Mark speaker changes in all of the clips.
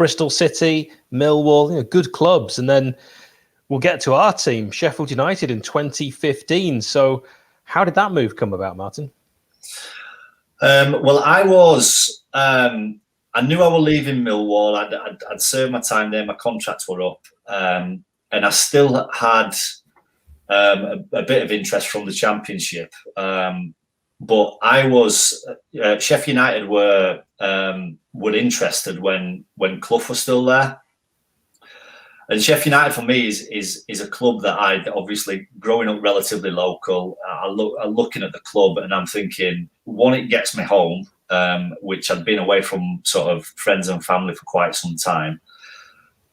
Speaker 1: Bristol City, Millwall, good clubs. And then we'll get to our team, Sheffield United, in 2015. So how did that move come about, Martyn?
Speaker 2: Well, I was... I knew I was leaving Millwall. I'd served my time there. My contracts were up. And I still had a bit of interest from the Championship. But I was... Sheffield United were interested when Clough was still there. And Sheffield United for me is a club that I'd obviously, growing up relatively local, I'm looking at the club and I'm thinking, one, it gets me home, which I'd been away from sort of friends and family for quite some time.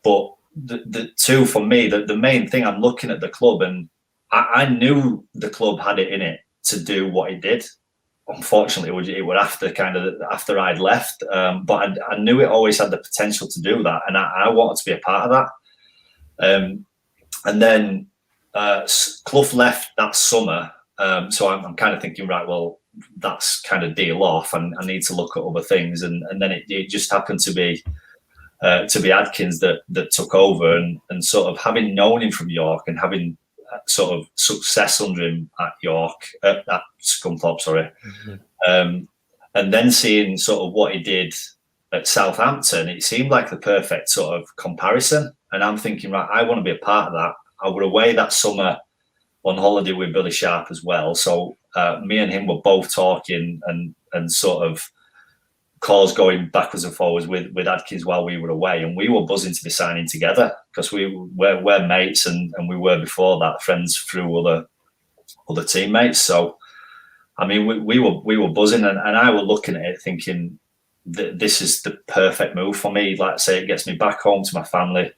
Speaker 2: But the two, for me, the main thing, I'm looking at the club and I knew the club had it in it to do what it did. Unfortunately, it was after I'd left, but I knew it always had the potential to do that, and I wanted to be a part of that. And then Clough left that summer, so I'm kind of thinking, right, well, that's kind of deal off, and I need to look at other things. And then it just happened to be Adkins that took over, and sort of having known him from York and having sort of success under him at Scunthorpe, sorry, and then seeing sort of what he did at Southampton, it seemed like the perfect sort of comparison. And I'm thinking, right, I want to be a part of that. I were away that summer on holiday with Billy Sharp as well. So me and him were both talking and sort of calls going backwards and forwards with Adkins while we were away. And we were buzzing to be signing together because we're mates and we were before that friends through other teammates. So, I mean, we were buzzing and I was looking at it thinking, this is the perfect move for me. Like I say, it gets me back home to my family.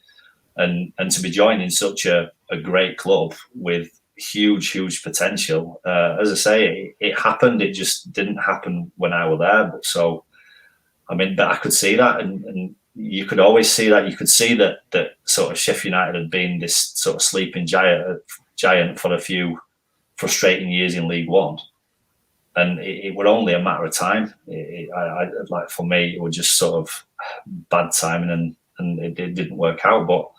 Speaker 2: And to be joining such a great club with huge potential. As I say, it happened. It just didn't happen when I was there. But so, I mean, but I could see that, and you could always see that. You could see that sort of Sheffield United had been this sort of sleeping giant for a few frustrating years in League One, and it was only a matter of time. Like for me, it was just sort of bad timing, and it didn't work out. But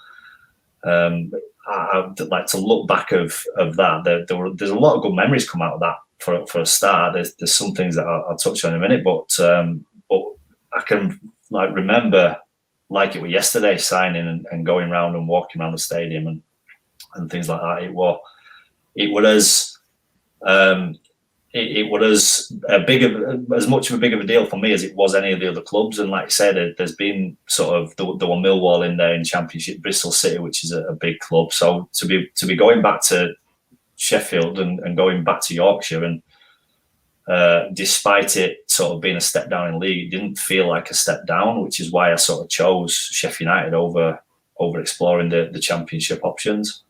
Speaker 2: I'd like to look back of that. There's a lot of good memories come out of that. For a start, there's some things that I'll touch on in a minute, but I can remember like it was yesterday, signing and going around and walking around the stadium and things like that. It was as much of a big of a deal for me as it was any of the other clubs. And like I said, there's been sort of there were Millwall in there in Championship, Bristol City, which is a big club. So to be going back to Sheffield and going back to Yorkshire, and despite it sort of being a step down in league, it didn't feel like a step down, which is why I sort of chose Sheffield United over exploring the Championship options.